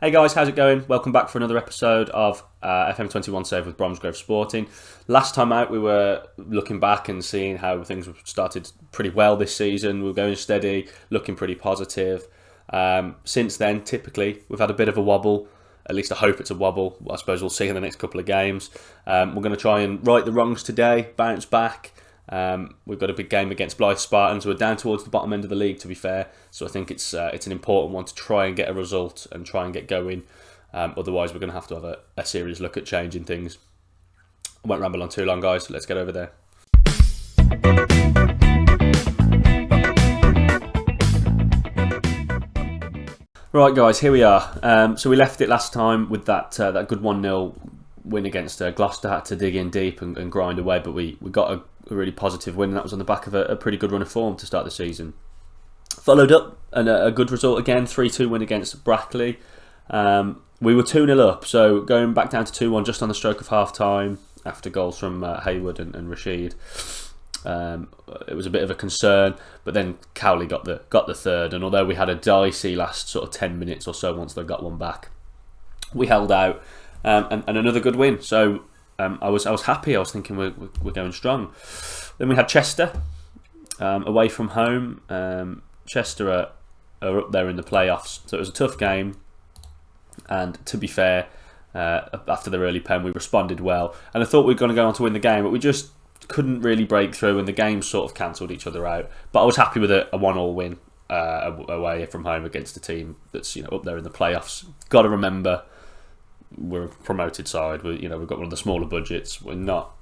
Hey guys, how's it going? Welcome back for another episode of FM21 Save with Bromsgrove Sporting. Last time out we were looking back and seeing how things started pretty well this season. We were going steady, looking pretty positive. Since then, typically, we've had a bit of a wobble. At least I hope it's a wobble. I suppose we'll see in the next couple of games. We're going to try and right the wrongs today, bounce back. We've got a big game against Blyth Spartans. We're down towards the bottom end of the league, to be fair. So I think it's an important one to try and get a result and try and get going. Otherwise, we're going to have a serious look at changing things. I won't ramble on too long, guys. Let's get over there. Right, guys, here we are. So we left it last time with that good 1-0 win against Gloucester. Had to dig in deep and grind away, but we got a really positive win, and that was on the back of a pretty good run of form to start the season. Followed up and a good result again, 3-2 win against Brackley. We were 2-0 up, so going back down to 2-1 just on the stroke of half time after goals from Hayward and Rashid. It was a bit of a concern, but then Cowley got the third, and although we had a dicey last sort of 10 minutes or so once they got one back, we held out, and another good win. So I was happy. I was thinking we're going strong. Then we had Chester away from home. Chester are up there in the playoffs, so it was a tough game. And to be fair, after their early pen, we responded well, and I thought we were going to go on to win the game, but we just couldn't really break through, and the games sort of cancelled each other out. But I was happy with a 1-1 win away from home against a team that's up there in the playoffs. Got to remember, we're a promoted side. We've got one of the smaller budgets. We're not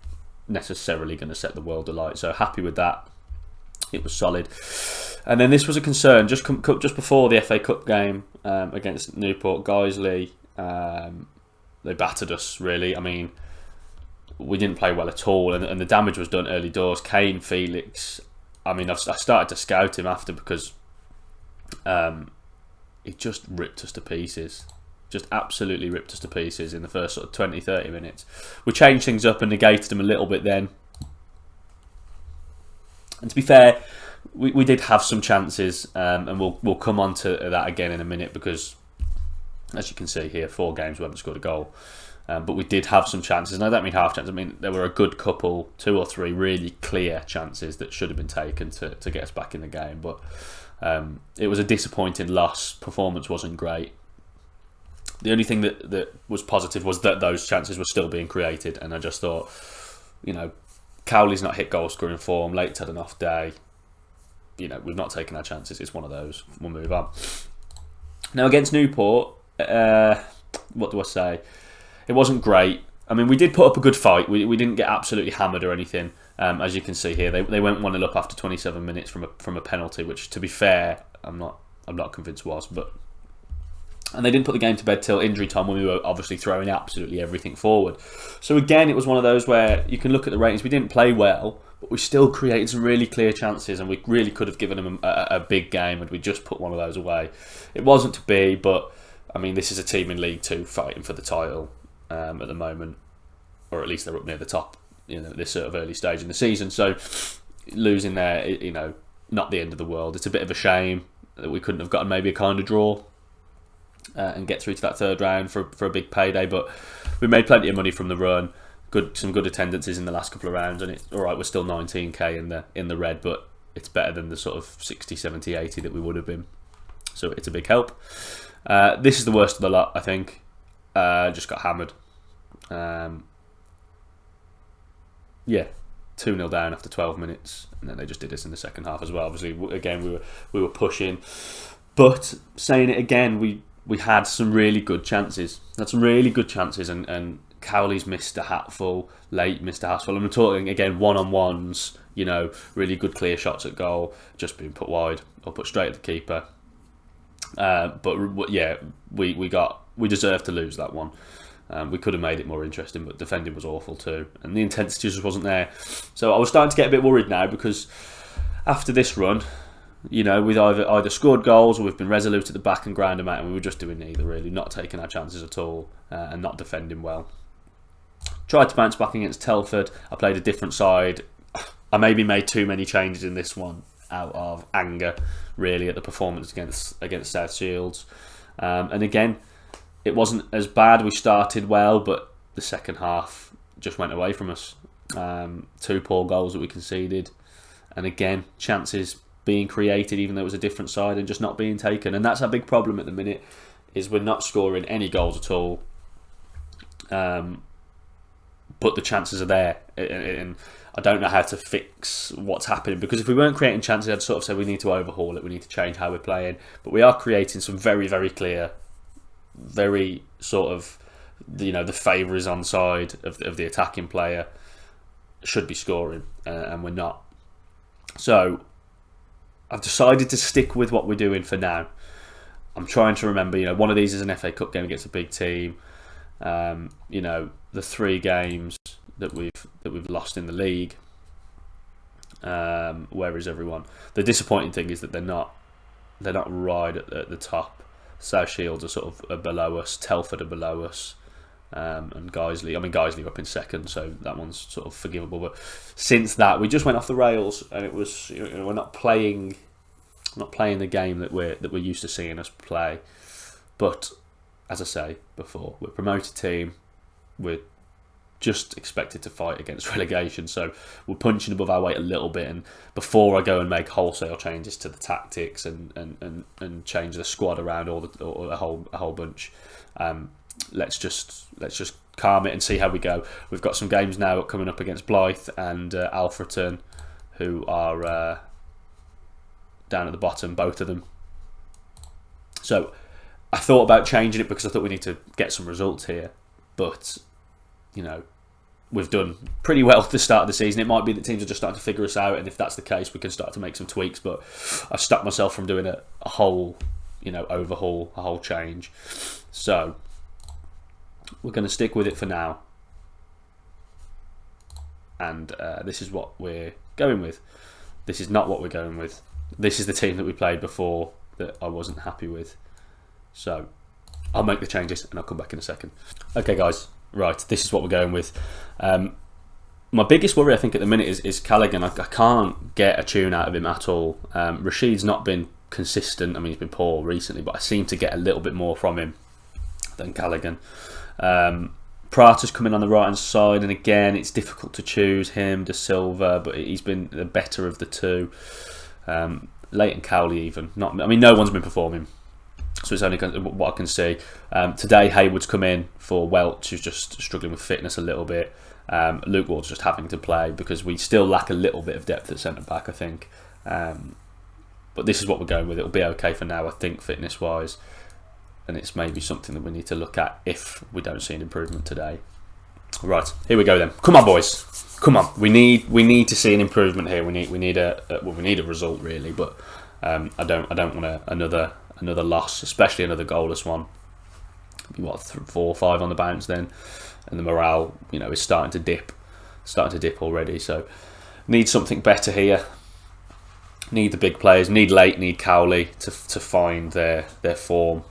necessarily going to set the world alight. So happy with that. It was solid. And then this was a concern just before the FA Cup game against Newport. Guiseley, they battered us really. I mean, we didn't play well at all, and the damage was done early doors. Kane, Felix, I mean, I started to scout him after because he just ripped us to pieces. Just absolutely ripped us to pieces in the first sort of 20-30 minutes. We changed things up and negated him a little bit then. And to be fair, we did have some chances, and we'll come on to that again in a minute because, as you can see here, 4 games we haven't scored a goal. But we did have some chances, and I don't mean half chances. I mean there were a good couple, 2 or 3 really clear chances that should have been taken to get us back in the game. But it was a disappointing loss. Performance wasn't great. The only thing that was positive was that those chances were still being created, and I just thought, Cowley's not hit goal scoring form. Late's had an off day. We've not taken our chances. It's one of those. We'll move on. Now against Newport, what do I say? It wasn't great. I mean, we did put up a good fight. We didn't get absolutely hammered or anything. As you can see here, they went 1-0 up after 27 minutes from a penalty, which, to be fair, I'm not convinced was. And they didn't put the game to bed till injury time when we were obviously throwing absolutely everything forward. So again, it was one of those where you can look at the ratings. We didn't play well, but we still created some really clear chances, and we really could have given them a big game, and we just put one of those away. It wasn't to be, but I mean, this is a team in League 2 fighting for the title. At the moment, or at least they're up near the top, this sort of early stage in the season. So losing there, not the end of the world. It's a bit of a shame that we couldn't have gotten maybe a kind of draw and get through to that third round for a big payday. But we made plenty of money from the run. Some good attendances in the last couple of rounds, and it's all right. We're still 19k in the red, but it's better than the sort of 60, 70, 80 that we would have been. So it's a big help. This is the worst of the lot, I think. Just got hammered. 2-0 down after 12 minutes, and then they just did this in the second half as well. Obviously, again we were pushing, but saying it again, we had some really good chances. And Cowley's missed a hatful, Late missed a hatful. And I'm talking again one-on-ones. Really good clear shots at goal, just being put wide or put straight at the keeper. But yeah, we deserved to lose that one. We could have made it more interesting, but defending was awful too, and the intensity just wasn't there. So I was starting to get a bit worried now, because after this run, we've either scored goals or we've been resolute at the back and ground them out, and we were just doing neither really, not taking our chances at all, and not defending well. Tried to bounce back against Telford. I played a different side. I maybe made too many changes in this one out of anger, really, at the performance against South Shields. And again, it wasn't as bad. We started well, but the second half just went away from us. 2 poor goals that we conceded, and again, chances being created even though it was a different side and just not being taken. And that's our big problem at the minute, is we're not scoring any goals at all. But the chances are there, and I don't know how to fix what's happening, because if we weren't creating chances, I'd sort of say we need to overhaul it, we need to change how we're playing. But we are creating some very, very clear, very sort of, the favour is on side of the attacking player, should be scoring, and we're not. So I've decided to stick with what we're doing for now. I'm trying to remember, one of these is an FA Cup game against a big team. The 3 games that we've lost in the league. Where is everyone? The disappointing thing is that they're not right at the top. South Shields are sort of below us. Telford are below us, and Guiseley. Guiseley are up in second, so that one's sort of forgivable. But since that, we just went off the rails, and it was we're not playing the game that we're used to seeing us play. But as I say before, we're a promoted team. We're just expected to fight against relegation, so we're punching above our weight a little bit. And before I go and make wholesale changes to the tactics and change the squad around or a whole bunch, let's just calm it and see how we go. We've got some games now coming up against Blyth and Alfreton, who are down at the bottom, both of them. So I thought about changing it because I thought we need to get some results here, but we've done pretty well at the start of the season. It might be that teams are just starting to figure us out, and if that's the case, we can start to make some tweaks. But I've stopped myself from doing a whole, overhaul, a whole change. So we're going to stick with it for now, and this is what we're going with. This is not what we're going with. This is the team that we played before that I wasn't happy with. So I'll make the changes and I'll come back in a second. Okay, guys. Right, this is what we're going with. My biggest worry, I think, at the minute is Callaghan. I can't get a tune out of him at all. Rashid's not been consistent. He's been poor recently, but I seem to get a little bit more from him than Callaghan. Prata's coming on the right hand side, and again, it's difficult to choose him, De Silva, but he's been the better of the two. Leighton Cowley, even no one's been performing. So it's only what I can see. Today, Hayward's come in for Welch, who's just struggling with fitness a little bit. Luke Ward's just having to play because we still lack a little bit of depth at centre-back, I think. But this is what we're going with. It'll be okay for now, I think, fitness-wise. And it's maybe something that we need to look at if we don't see an improvement today. Right, here we go then. Come on, boys. Come on. We need to see an improvement here. We need a result, really. But I don't want another loss, especially another goalless one. Maybe 4 or 5 on the bounce then, and the morale, is starting to dip already. So need something better here. Need the big players. Need need Cowley to find their form.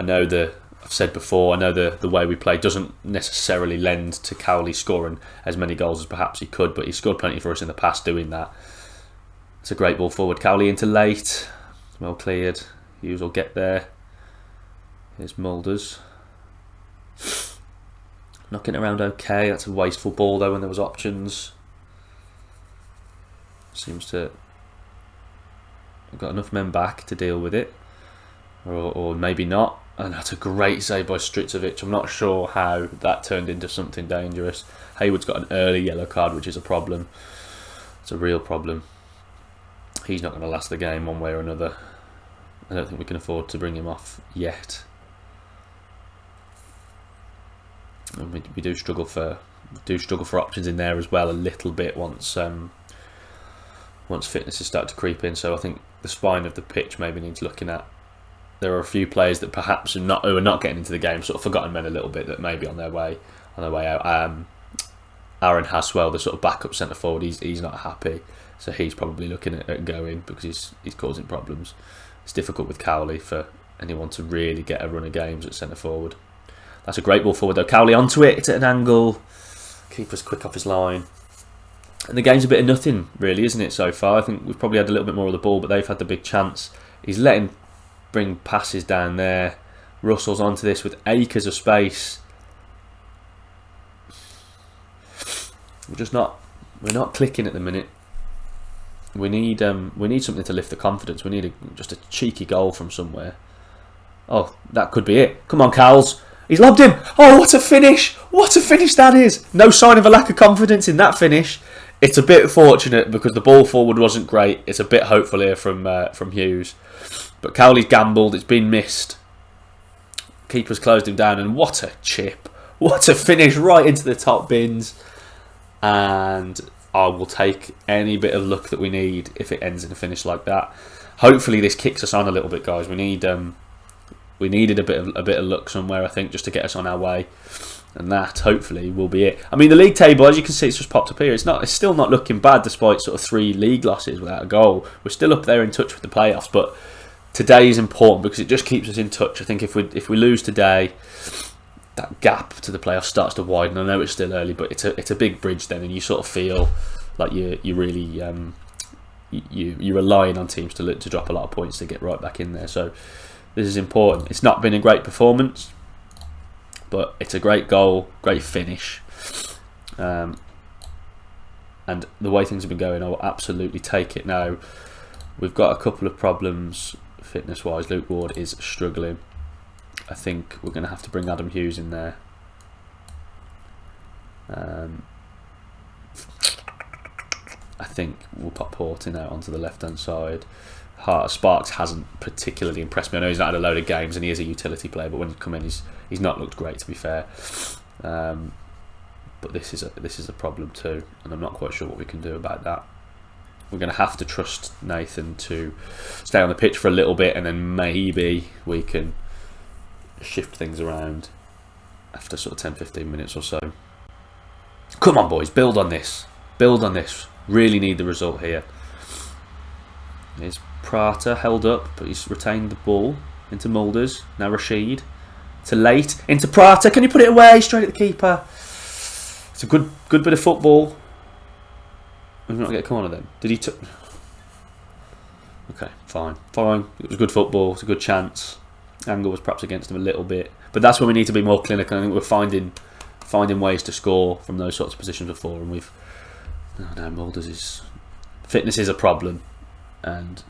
I've said before, I know the way we play doesn't necessarily lend to Cowley scoring as many goals as perhaps he could, but he scored plenty for us in the past doing that. It's a great ball forward. Cowley into late. Well cleared. Hughes will get there. Here's Mulders. Knocking it around okay. That's a wasteful ball though when there was options. Seems to have got enough men back to deal with it. Or maybe not. And that's a great save by Stricovic. I'm not sure how that turned into something dangerous. Hayward's got an early yellow card, which is a problem. It's a real problem. He's not going to last the game one way or another. I don't think we can afford to bring him off yet. And we do struggle for options in there as well a little bit once fitness has started to creep in. So I think the spine of the pitch maybe needs looking at. There are a few players that perhaps who are not getting into the game, sort of forgotten men a little bit, that may be on their way out. Aaron Haswell, the sort of backup centre forward, he's not happy. So he's probably looking at going because he's causing problems. It's difficult with Cowley for anyone to really get a run of games at centre forward. That's a great ball forward though. Cowley onto it. It's at an angle. Keeper's quick off his line. And the game's a bit of nothing really, isn't it, so far? I think we've probably had a little bit more of the ball, but they've had the big chance. He's letting bring passes down there. Russell's onto this with acres of space. We're not clicking at the minute. We need something to lift the confidence. We need just a cheeky goal from somewhere. Oh, that could be it. Come on, Cowles. He's lobbed him. Oh, what a finish! What a finish that is! No sign of a lack of confidence in that finish. It's a bit fortunate because the ball forward wasn't great. It's a bit hopeful here from Hughes. But Cowley's gambled. It's been missed. Keeper's closed him down, and what a chip. What a finish right into the top bins. And I will take any bit of luck that we need if it ends in a finish like that. Hopefully this kicks us on a little bit, guys. We needed a bit of luck somewhere, I think, just to get us on our way, and that hopefully will be it. I mean, the league table, as you can see, it's just popped up here. It's still not looking bad despite sort of 3 league losses without a goal. We're still up there in touch with the playoffs, but today is important because it just keeps us in touch. I think if we lose today, that gap to the playoffs starts to widen. I know it's still early, but it's a big bridge then, and you sort of feel like you really you're relying on teams to drop a lot of points to get right back in there. So this is important. It's not been a great performance, but it's a great goal, great finish, and the way things have been going, I will absolutely take it. Now we've got a couple of problems fitness wise. Luke Ward is struggling. I think we're going to have to bring Adam Hughes in there. I think we'll put Portin out onto the left hand side. Sparks hasn't particularly impressed me. I know he's not had a load of games and he is a utility player, but when he's come in, he's not looked great, to be fair. But this is a problem too, and I'm not quite sure what we can do about that. We're going to have to trust Nathan to stay on the pitch for a little bit, and then maybe we can shift things around after sort of 10-15 minutes or so. Come on, boys, build on this. Build on this. Really need the result here. Here's Prater held up, but he's retained the ball into Mulders. Now Rashid to late into Prater. Can you put it away straight at the keeper? It's a good bit of football. We've not get a corner then. Did he? Okay, fine. It was good football. It's a good chance. Angle was perhaps against him a little bit, but that's where we need to be more clinical. I think we're finding ways to score from those sorts of positions before, and we've. Oh no, Mulders' fitness is a problem, and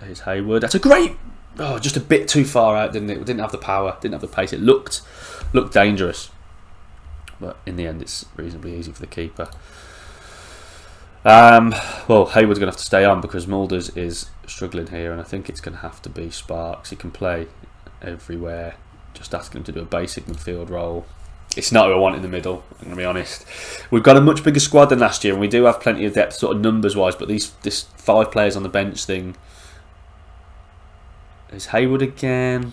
here's Hayward. That's a great. Oh, just a bit too far out, didn't it? We didn't have the power, didn't have the pace. It looked dangerous, but in the end, it's reasonably easy for the keeper. Well, Hayward's going to have to stay on because Mulders is struggling here, and I think it's going to have to be Sparks. He can play everywhere. Just asking him to do a basic midfield role. It's not what I want in the middle, I'm going to be honest. We've got a much bigger squad than last year, and we do have plenty of depth, sort of numbers-wise, but this 5 players on the bench thing. Is Hayward again?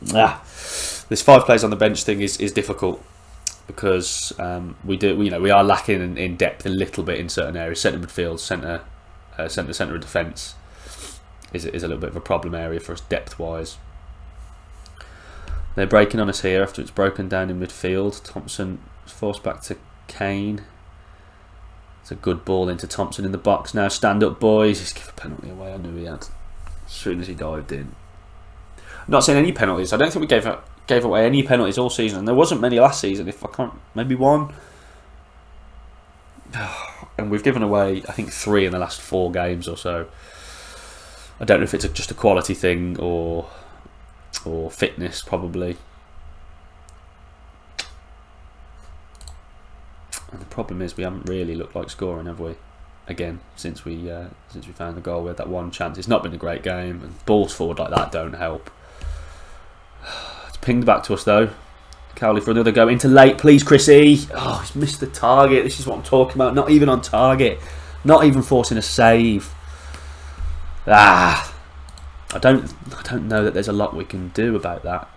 This 5 players on the bench thing is difficult. Because we are lacking in depth a little bit in certain areas. Centre midfield, centre of defence is a little bit of a problem area for us depth wise. They're breaking on us here after it's broken down in midfield. Thompson is forced back to Kane. It's a good ball into Thompson in the box now. Stand up, boys. Just give a penalty away. I knew he had as soon as he dived in. I'm not saying any penalties. I don't think we gave away any penalties all season, and there wasn't many last season. If I can't, maybe 1. And we've given away, I think, 3 in the last 4 games or so. I don't know if it's just a quality thing or fitness, probably. And the problem is we haven't really looked like scoring, have we? Again, since we found the goal, we had that one chance. It's not been a great game, and balls forward like that don't help. It's pinged back to us though. Cowley for another go into late, please, Chrissy. Oh, he's missed the target. This is what I'm talking about. Not even on target. Not even forcing a save. I don't know that there's a lot we can do about that.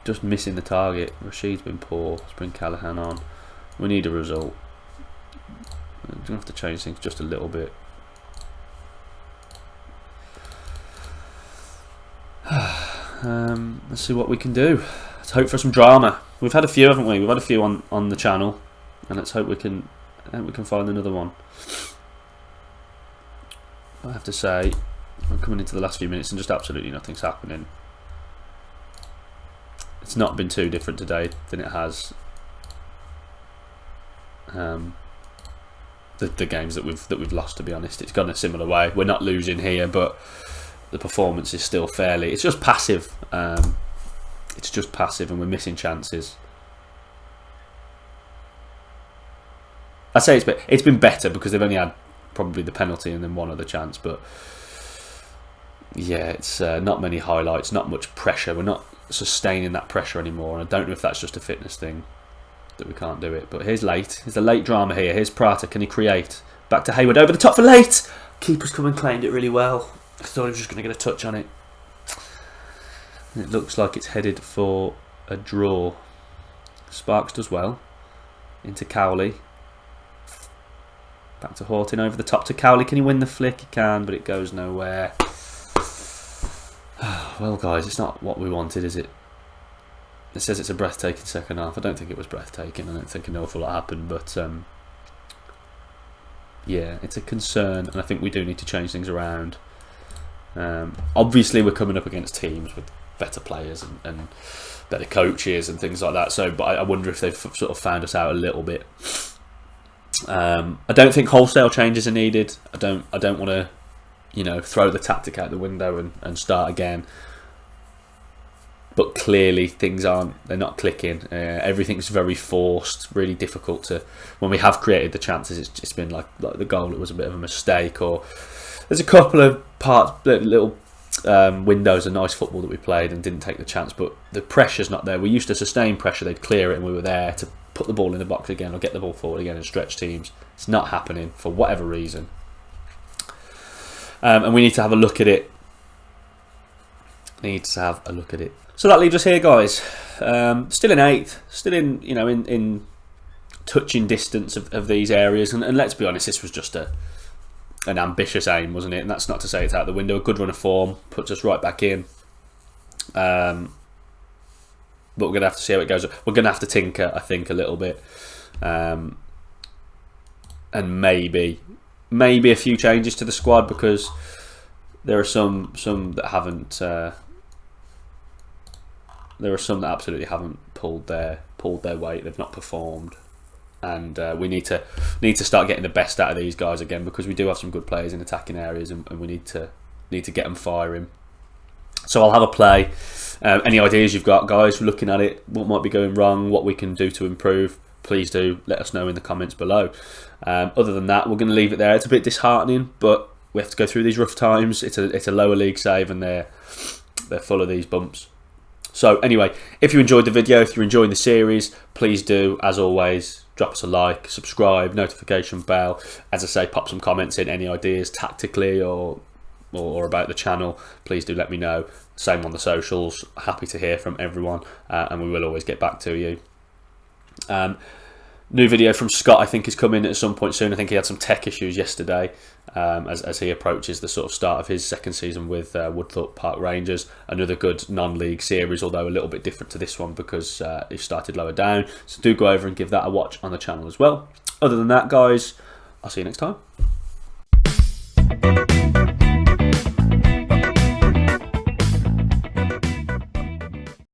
Just missing the target. Rashid's been poor. Let's bring Callaghan on. We need a result. We're going to have to change things just a little bit. Let's see what we can do. Let's hope for some drama. We've had a few, haven't we? We've had a few on the channel, and let's hope we can find another one. I have to say, I'm coming into the last few minutes and just absolutely nothing's happening. It's not been too different today than it has the games that we've lost. To be honest, it's gone a similar way. We're not losing here, but the performance is still fairly. It's just passive. It's just passive, and we're missing chances. I say it's been better because they've only had probably the penalty and then one other chance, but yeah, it's not many highlights, not much pressure. We're not sustaining that pressure anymore, and I don't know if that's just a fitness thing that we can't do it. But here's late. Here's the late drama here. Here's Prata. Can he create? Back to Hayward over the top for late. Keeper's come and claimed it really well. I thought he was just going to get a touch on it. And it looks like it's headed for a draw. Sparks does well. Into Cowley. Back to Horton over the top to Cowley. Can he win the flick? He can, but it goes nowhere. Well, guys, it's not what we wanted, is it? It says it's a breathtaking second half. I don't think it was breathtaking. I don't think an awful lot happened, but yeah, it's a concern, and I think we do need to change things around. Obviously, we're coming up against teams with better players and better coaches and things like that. So, but I wonder if they've sort of found us out a little bit. I don't think wholesale changes are needed. I don't want to, throw the tactic out the window and start again. But clearly things they're not clicking. Everything's very forced, really difficult to. When we have created the chances, it's just been like the goal. It was a bit of a mistake, or there's a couple of little windows of nice football that we played and didn't take the chance. But the pressure's not there. We used to sustain pressure. They'd clear it, and we were there to put the ball in the box again or get the ball forward again and stretch teams. It's not happening for whatever reason, and we need to have a look at it. So that leaves us here, guys. Still in 8th, still in touching distance of these areas, and let's be honest, this was just an ambitious aim, wasn't it? And that's not to say it's out the window. A good run of form puts us right back in. But we're going to have to see how it goes. We're going to have to tinker, I think, a little bit, and maybe a few changes to the squad, because there are some that haven't. There are some that absolutely haven't pulled their weight. They've not performed, and we need to start getting the best out of these guys again, because we do have some good players in attacking areas, and we need to get them firing. So I'll have a play. Any ideas you've got, guys? We're looking at it. What might be going wrong? What we can do to improve? Please do let us know in the comments below. Other than that, we're going to leave it there. It's a bit disheartening, but we have to go through these rough times. It's a lower league save, and they're full of these bumps. So anyway, if you enjoyed the video, if you're enjoying the series, please do, as always, drop us a like, subscribe, notification bell. As I say, pop some comments in, any ideas tactically or about the channel. Please do let me know. Same on the socials. Happy to hear from everyone, and we will always get back to you. New video from Scott, I think, is coming at some point soon. I think he had some tech issues yesterday, as he approaches the sort of start of his second season with Woodthorpe Park Rangers. Another good non-league series, although a little bit different to this one because he started lower down. So do go over and give that a watch on the channel as well. Other than that, guys, I'll see you next time.